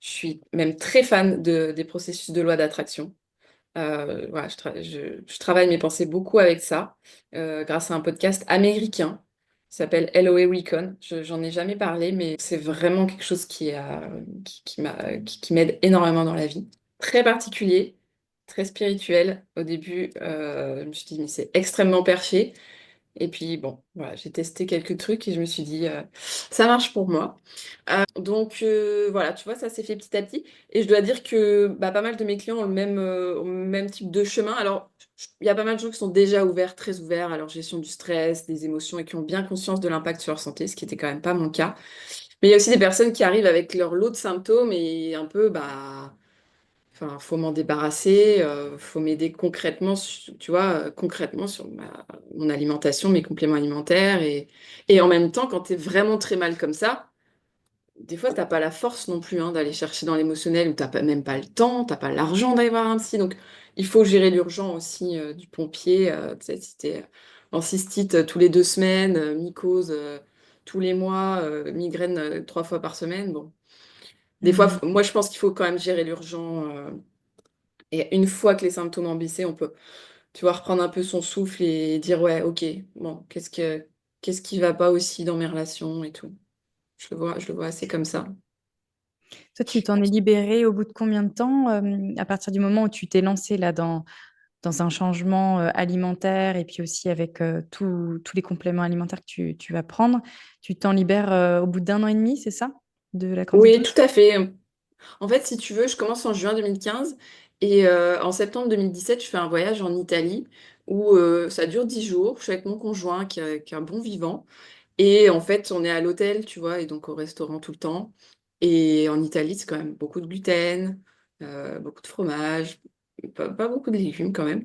je suis même très fan des processus de loi d'attraction. Voilà, je travaille mes pensées beaucoup avec ça, grâce à un podcast américain qui s'appelle LOA Recon. J'en ai jamais parlé, mais c'est vraiment quelque chose qui m'aide énormément dans la vie. Très particulier, très spirituel. Au début, je me suis dit, mais c'est extrêmement perché. Et puis, bon, voilà, j'ai testé quelques trucs et je me suis dit, ça marche pour moi. Donc voilà, tu vois, ça s'est fait petit à petit. Et je dois dire que bah, pas mal de mes clients ont le même type de chemin. Alors, il y a pas mal de gens qui sont déjà ouverts, très ouverts à leur gestion du stress, des émotions et qui ont bien conscience de l'impact sur leur santé, ce qui était quand même pas mon cas. Mais il y a aussi des personnes qui arrivent avec leur lot de symptômes et un peu, bah, enfin, faut m'en débarrasser, faut m'aider concrètement, tu vois, concrètement sur mon alimentation, mes compléments alimentaires. Et en même temps, quand tu es vraiment très mal comme ça, des fois, t'as pas la force non plus hein, d'aller chercher dans l'émotionnel ou t'as pas, même pas le temps, t'as pas l'argent d'aller voir un psy. Donc, il faut gérer l'urgent aussi du pompier. Tu sais, si t'es en cystite tous les 2 semaines, mycose tous les mois, migraine 3 fois par semaine. Bon, des fois, Mmh. moi, je pense qu'il faut quand même gérer l'urgent. Et une fois que les symptômes ont baissé, on peut, tu vois, reprendre un peu son souffle et dire, ouais, ok, bon, qu'est-ce qui va pas aussi dans mes relations et tout. Je le vois assez comme ça. Toi, tu t'en es libérée au bout de combien de temps, à partir du moment où tu t'es lancée là dans un changement, alimentaire et puis aussi avec, tous les compléments alimentaires que tu vas prendre? Tu t'en libères, au bout d'1 an et demi, c'est ça? De la Oui, candidose? tout à fait. En fait, si tu veux, je commence en juin 2015 et en septembre 2017, je fais un voyage en Italie où ça dure 10 jours. Je suis avec mon conjoint qui est un bon vivant. Et en fait, on est à l'hôtel, tu vois, et donc au restaurant tout le temps. Et en Italie, c'est quand même beaucoup de gluten, beaucoup de fromage, pas beaucoup de légumes quand même.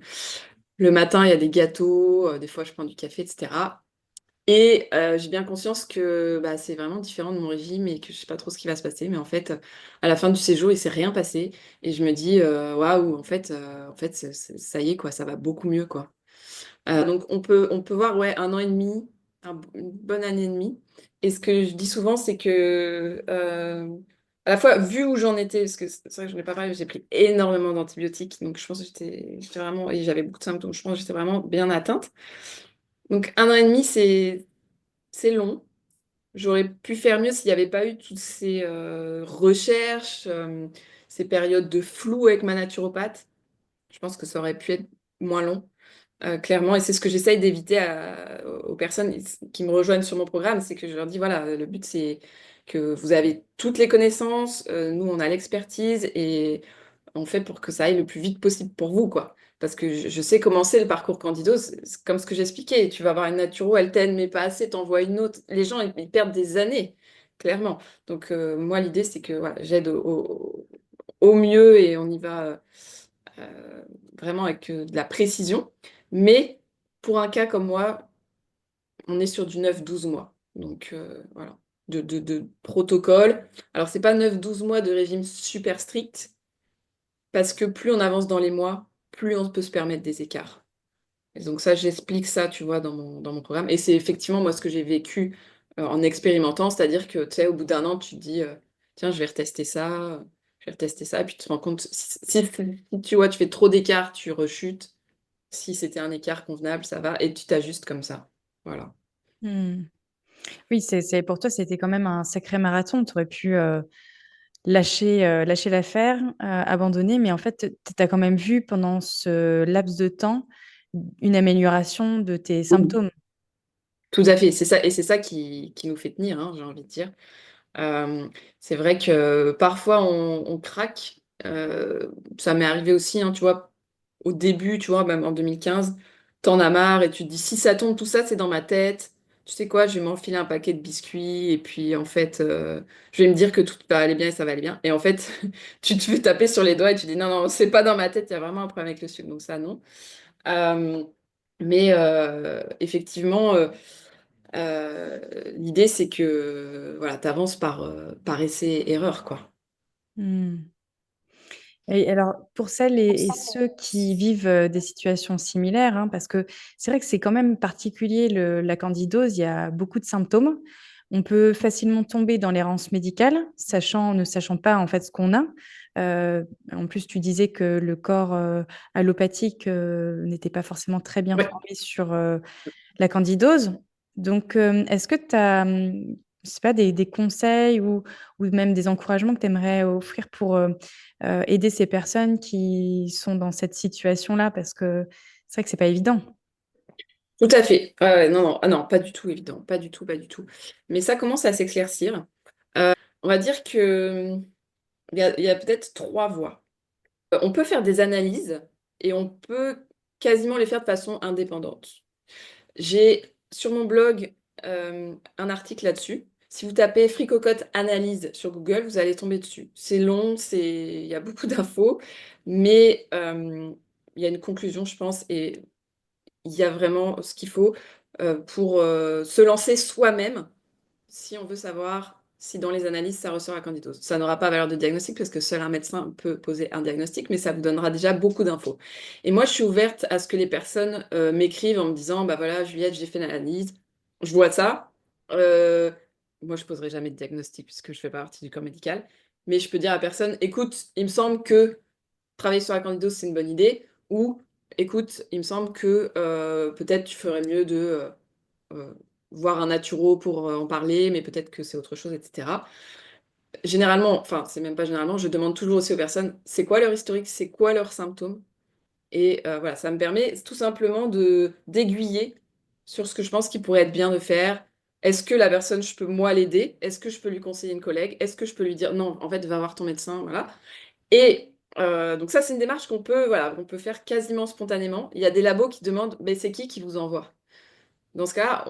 Le matin, il y a des gâteaux, des fois je prends du café, etc. Et j'ai bien conscience que bah, c'est vraiment différent de mon régime et que je sais pas trop ce qui va se passer. Mais en fait, à la fin du séjour, il s'est rien passé. Et je me dis, waouh, en fait ça y est, quoi, ça va beaucoup mieux, quoi. Donc on peut voir, ouais, 1 an et demi, une bonne année et demie. Et ce que je dis souvent, c'est que, à la fois, vu où j'en étais, parce que c'est vrai que j'en ai pas parlé, j'ai pris énormément d'antibiotiques. Donc je pense que j'étais vraiment, et j'avais beaucoup de symptômes, je pense que j'étais vraiment bien atteinte. Donc 1 an et demi, c'est long. J'aurais pu faire mieux s'il n'y avait pas eu toutes ces recherches, ces périodes de flou avec ma naturopathe. Je pense que ça aurait pu être moins long, clairement. Et c'est ce que j'essaye d'éviter aux personnes qui me rejoignent sur mon programme, c'est que je leur dis, voilà, le but c'est que vous avez toutes les connaissances, nous on a l'expertise et on fait pour que ça aille le plus vite possible pour vous, quoi. Parce que je sais comment c'est le parcours Candido, c'est comme ce que j'expliquais. Tu vas avoir une naturo, elle t'aide, mais pas assez, t'envoies une autre. Les gens, ils perdent des années, clairement. Donc, moi, l'idée, c'est que voilà, j'aide au mieux et on y va euh, vraiment avec de la précision. Mais pour un cas comme moi, on est sur du 9 12 mois. Donc, voilà, de protocole. Alors, c'est pas 9 12 mois de régime super strict parce que plus on avance dans les mois, plus on peut se permettre des écarts. Et donc ça, j'explique ça, tu vois, dans mon programme. Et c'est effectivement, moi, ce que j'ai vécu en expérimentant, c'est-à-dire que, tu sais, au bout d'un an, tu te dis, tiens, je vais retester ça, je vais retester ça, et puis tu te rends compte, si tu vois, tu fais trop d'écart, tu rechutes. Si c'était un écart convenable, ça va, et tu t'ajustes comme ça. Voilà. Mmh. Oui, c'est pour toi, c'était quand même un sacré marathon. Tu aurais pu, lâcher l'affaire, abandonner, mais en fait, tu as quand même vu pendant ce laps de temps, une amélioration de tes Oui. symptômes? Tout à fait, c'est ça, et c'est ça qui nous fait tenir, hein, j'ai envie de dire. Euh, c'est vrai que parfois on craque. Ça m'est arrivé aussi, hein, tu vois, au début, tu vois, même en 2015, t'en as marre et tu te dis si ça tombe, tout ça, c'est dans ma tête. Tu sais quoi, je vais m'enfiler un paquet de biscuits et puis en fait, je vais me dire que tout va aller bien et ça va aller bien. Et en fait, tu te fais taper sur les doigts et tu dis non, non, c'est pas dans ma tête, il y a vraiment un problème avec le sucre, donc ça, non. Euh, mais effectivement, l'idée, c'est que voilà, tu avances par essai-erreur, quoi. Mmh. Et alors, pour celles et ceux qui vivent, des situations similaires, hein, parce que c'est vrai que c'est quand même particulier la candidose, il y a beaucoup de symptômes. On peut facilement tomber dans l'errance médicale, ne sachant pas, en fait, ce qu'on a. En plus, tu disais que le corps, allopathique, n'était pas forcément très bien Ouais. formé sur, la candidose. Donc, est-ce que tu as, je sais pas, des conseils ou même des encouragements que tu aimerais offrir pour, aider ces personnes qui sont dans cette situation-là? Parce que c'est vrai que c'est pas évident. Tout à fait. Ouais, non, non, ah non, pas du tout évident, pas du tout, pas du tout. Mais ça commence à s'éclaircir. On va dire que il y a peut-être trois voies. On peut faire des analyses et on peut quasiment les faire de façon indépendante. J'ai sur mon blog un article là-dessus. Si vous tapez Fricocotte analyse sur Google, vous allez tomber dessus. C'est long, il y a beaucoup d'infos, mais il y a une conclusion, je pense, et il y a vraiment ce qu'il faut pour se lancer soi-même si on veut savoir si dans les analyses ça ressort la candidose. Ça n'aura pas valeur de diagnostic parce que seul un médecin peut poser un diagnostic, mais ça vous donnera déjà beaucoup d'infos. Et moi, je suis ouverte à ce que les personnes m'écrivent en me disant, bah voilà, Juliette, j'ai fait une analyse, je vois ça. Euh, Moi, je poserai jamais de diagnostic puisque je fais pas partie du corps médical, mais je peux dire à la personne, écoute, il me semble que travailler sur la candidose, c'est une bonne idée, ou écoute, il me semble que peut-être tu ferais mieux de euh, voir un naturo pour en parler, mais peut-être que c'est autre chose, etc. Généralement, enfin, c'est même pas généralement, je demande toujours aussi aux personnes, c'est quoi leur historique, c'est quoi leurs symptômes, et voilà, ça me permet tout simplement de d'aiguiller sur ce que je pense qu'il pourrait être bien de faire. Est-ce que la personne, je peux moi l'aider? Est-ce que je peux lui conseiller une collègue? Est-ce que je peux lui dire non, en fait, va voir ton médecin, voilà. Et donc ça, c'est une démarche qu'on peut, voilà, on peut faire quasiment spontanément. Il y a des labos qui demandent, mais c'est qui vous envoie? Dans ce cas,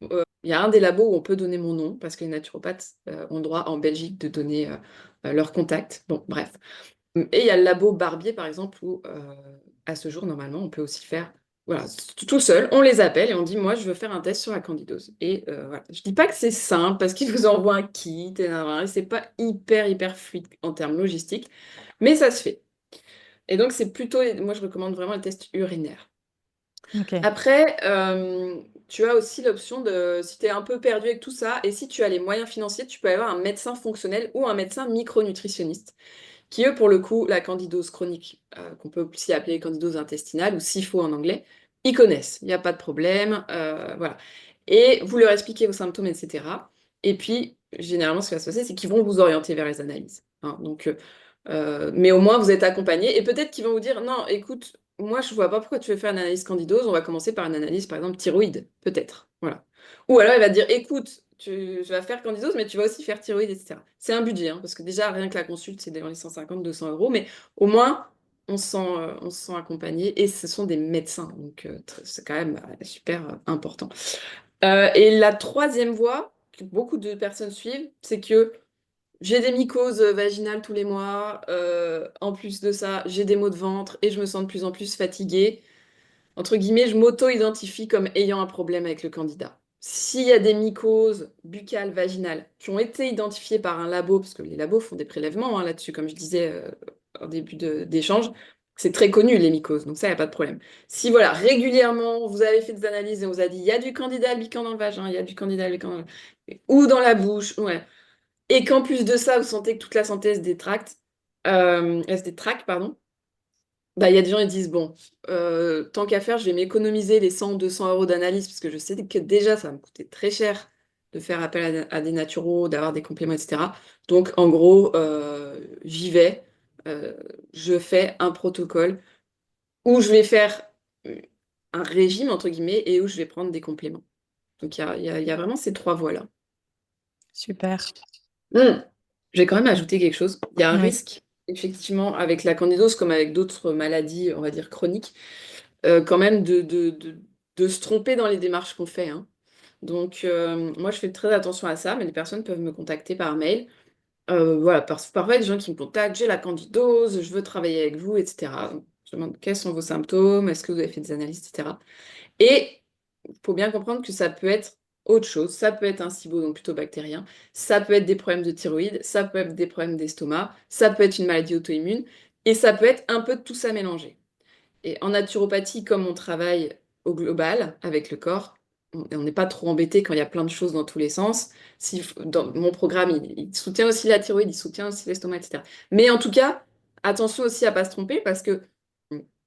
il y a un des labos où on peut donner mon nom, parce que les naturopathes ont le droit en Belgique de donner leur contact. Bon, bref. Et il y a le labo Barbier, par exemple, où à ce jour, normalement, on peut aussi faire, voilà, tout seul, on les appelle et on dit, moi, je veux faire un test sur la candidose. Et voilà. Je dis pas que c'est simple, parce qu'ils vous envoient un kit, et c'est pas hyper fluide en termes logistiques, mais ça se fait. Et donc, c'est plutôt, moi, je recommande vraiment le test urinaire. OK. Après, tu as aussi l'option de, si tu es un peu perdu avec tout ça, et si tu as les moyens financiers, tu peux avoir un médecin fonctionnel ou un médecin micronutritionniste, qui eux, pour le coup, la candidose chronique, qu'on peut aussi appeler candidose intestinale ou SIFO en anglais, ils connaissent, il n'y a pas de problème, voilà. Et vous leur expliquez vos symptômes, etc. Et puis, généralement, ce qui va se passer, c'est qu'ils vont vous orienter vers les analyses, hein. Donc, mais au moins, vous êtes accompagné. Et peut-être qu'ils vont vous dire, non, écoute, moi, je vois pas pourquoi tu veux faire une analyse candidose, on va commencer par une analyse, par exemple, thyroïde, peut-être. Voilà. Ou alors, il va te dire, écoute, tu vas faire candidose, mais tu vas aussi faire thyroïde, etc. C'est un budget, hein, parce que déjà, rien que la consulte, c'est dans les 150-200 euros, mais au moins, on se sent accompagné, et ce sont des médecins, donc c'est quand même super important. Et la troisième voie, que beaucoup de personnes suivent, c'est que j'ai des mycoses vaginales tous les mois. En plus de ça, j'ai des maux de ventre et je me sens de plus en plus fatiguée. Entre guillemets, je m'auto-identifie comme ayant un problème avec le candidat. S'il y a des mycoses buccales, vaginales qui ont été identifiées par un labo, parce que les labos font des prélèvements hein, là-dessus, comme je disais en début d'échange, C'est très connu, les mycoses, donc ça, il n'y a pas de problème. Si, voilà, régulièrement, vous avez fait des analyses et on vous a dit, il y a du candida albicans dans le vagin, il y a du candida albicans ou dans la bouche, ouais. Et qu'en plus de ça, vous sentez que toute la santé elle se détracte, pardon, bah, il y a des gens qui disent, bon, tant qu'à faire, je vais m'économiser les 100 ou 200 euros d'analyse, parce que je sais que déjà, ça va me coûter très cher de faire appel à des naturaux, d'avoir des compléments, etc. Donc, en gros, j'y vais, euh, je fais un protocole où je vais faire euh, un régime, entre guillemets, et où je vais prendre des compléments. Donc, il y a vraiment ces trois voies-là. Super. Hmm. Je vais quand même ajouter quelque chose. Il y a un Oui, risque, effectivement, avec la candidose, comme avec d'autres maladies, on va dire chroniques, quand même de se tromper dans les démarches qu'on fait, hein. Donc, moi, je fais très attention à ça, mais les personnes peuvent me contacter par mail. Voilà, parfois, il y a des gens qui me contactent, j'ai la candidose, je veux travailler avec vous, etc. Donc, je demande quels sont vos symptômes, est-ce que vous avez fait des analyses, etc. Et il faut bien comprendre que ça peut être autre chose. Ça peut être un SIBO, donc plutôt bactérien. Ça peut être des problèmes de thyroïde. Ça peut être des problèmes d'estomac. Ça peut être une maladie auto-immune. Et ça peut être un peu de tout ça mélangé. Et en naturopathie, comme on travaille au global avec le corps, on n'est pas trop embêté quand il y a plein de choses dans tous les sens. Si, dans mon programme, il soutient aussi la thyroïde, il soutient aussi l'estomac, etc. Mais en tout cas, attention aussi à ne pas se tromper parce que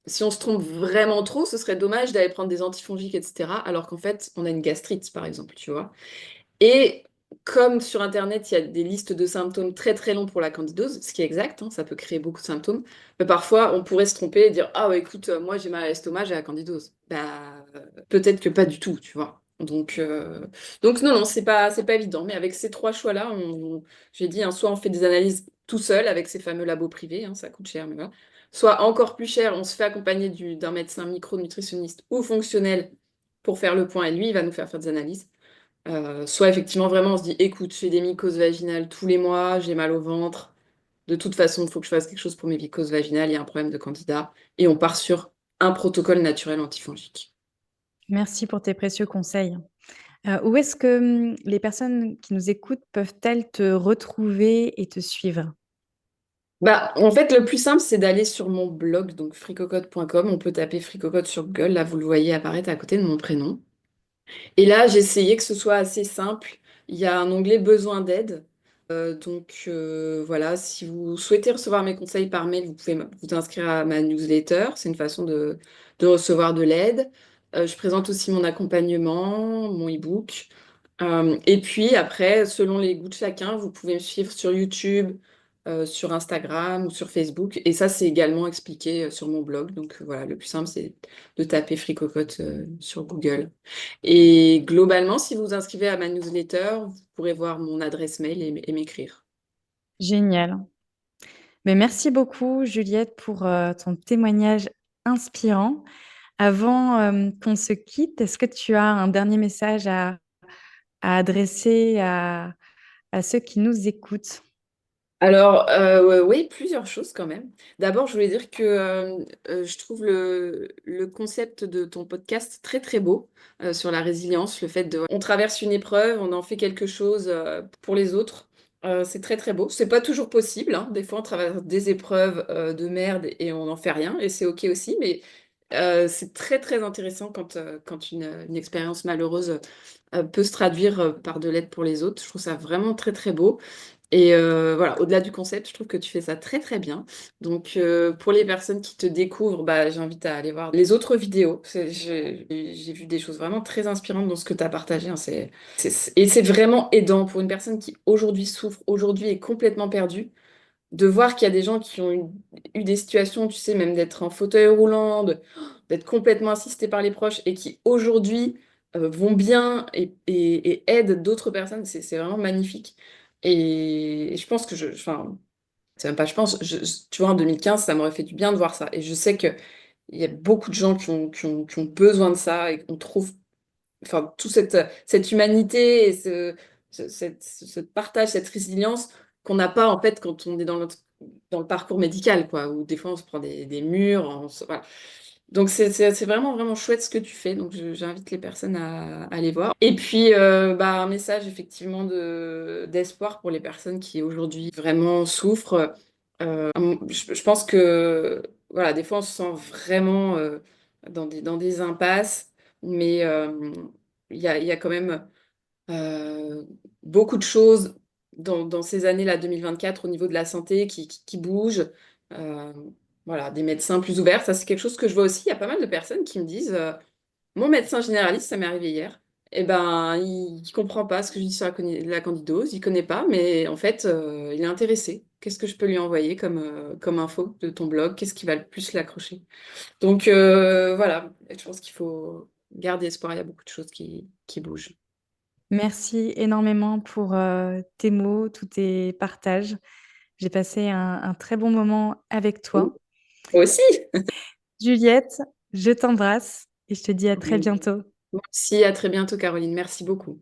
si on se trompe vraiment trop, ce serait dommage d'aller prendre des antifongiques, etc. Alors qu'en fait, on a une gastrite, par exemple, tu vois. Et comme sur Internet, il y a des listes de symptômes très très longs pour la candidose, ce qui est exact, hein, ça peut créer beaucoup de symptômes, mais parfois on pourrait se tromper et dire, ah ouais, écoute, moi j'ai mal à l'estomac, j'ai la candidose. Bah, peut-être que pas du tout, tu vois. Donc non, non, c'est pas évident. Mais avec ces trois choix-là, j'ai dit, hein, soit on fait des analyses tout seul avec ces fameux labos privés, hein, ça coûte cher, mais voilà. Soit encore plus cher, on se fait accompagner d'un médecin micronutritionniste ou fonctionnel pour faire le point et lui, il va nous faire des analyses. Soit effectivement vraiment on se dit écoute, j'ai des mycoses vaginales tous les mois, j'ai mal au ventre, de toute façon il faut que je fasse quelque chose pour mes mycoses vaginales, il y a un problème de candida, et on part sur un protocole naturel antifongique. merci pour tes précieux conseils. Où est-ce que, les personnes qui nous écoutent peuvent-elles te retrouver et te suivre? Bah, en fait, le plus simple, c'est d'aller sur mon blog, donc fricocotte.com. On peut taper fricocotte sur Google, là vous le voyez apparaître à côté de mon prénom. Et là, j'ai essayé que ce soit assez simple. Il y a un onglet besoin d'aide. Voilà, si vous souhaitez recevoir mes conseils par mail, vous pouvez vous inscrire à ma newsletter. C'est une façon de recevoir de l'aide. Je présente aussi mon accompagnement, mon e-book. Et puis après, selon les goûts de chacun, vous pouvez me suivre sur YouTube, sur Instagram ou sur Facebook. Et ça, c'est également expliqué sur mon blog. Donc voilà, le plus simple, c'est de taper Fricocotte sur Google. Et globalement, si vous vous inscrivez à ma newsletter, vous pourrez voir mon adresse mail et m'écrire. Génial. Mais merci beaucoup Juliette pour, ton témoignage inspirant. Avant, qu'on se quitte, est-ce que tu as un dernier message à adresser à ceux qui nous écoutent? Alors, oui, plusieurs choses quand même. D'abord, je voulais dire que je trouve le concept de ton podcast très très beau sur la résilience, le fait de... On traverse une épreuve, on en fait quelque chose pour les autres. C'est très très beau. C'est pas toujours possible, hein. Des fois, on traverse des épreuves de merde et on n'en fait rien, et c'est OK aussi, mais c'est très très intéressant quand une expérience malheureuse peut se traduire par de l'aide pour les autres. Je trouve ça vraiment très très beau. Et voilà, au-delà du concept, je trouve que tu fais ça très très bien. Donc pour les personnes qui te découvrent, bah, j'invite à aller voir les autres vidéos. J'ai vu des choses vraiment très inspirantes dans ce que tu as partagé, hein. Et c'est vraiment aidant pour une personne qui aujourd'hui souffre, aujourd'hui est complètement perdue, de voir qu'il y a des gens qui ont eu des situations, tu sais, même d'être en fauteuil roulant, d'être complètement assistés par les proches et qui aujourd'hui vont bien et aident d'autres personnes, c'est vraiment magnifique. Et je pense que enfin, c'est même pas, je pense, tu vois, en 2015, ça m'aurait fait du bien de voir ça. Et je sais qu'il y a beaucoup de gens qui ont besoin de ça et qu'on trouve, enfin, toute cette humanité et ce partage, cette résilience qu'on n'a pas en fait quand on est dans le parcours médical, quoi, où des fois on se prend des murs, voilà. Donc c'est vraiment vraiment chouette ce que tu fais, donc j'invite les personnes à aller voir. Et puis bah, un message effectivement d'espoir pour les personnes qui aujourd'hui vraiment souffrent. Je pense que voilà, des fois, on se sent vraiment, dans des impasses, mais il y a quand même, beaucoup de choses dans ces années-là, 2024, au niveau de la santé qui bougent. Hem, voilà, des médecins plus ouverts, ça, c'est quelque chose que je vois aussi. Il y a pas mal de personnes qui me disent, mon médecin généraliste, ça m'est arrivé hier, et ben, il comprend pas ce que je dis sur la candidose, il connaît pas, mais en fait, il est intéressé. Qu'est-ce que je peux lui envoyer comme info de ton blog? Qu'est-ce qui va le plus l'accrocher? Donc voilà, je pense qu'il faut garder espoir, il y a beaucoup de choses qui bougent. Merci énormément pour, tes mots, tous tes partages. J'ai passé un très bon moment avec Mmh. toi. Moi aussi. Juliette, je t'embrasse et je te dis à très Mmh. bientôt. Moi aussi, à très bientôt Caroline, merci beaucoup.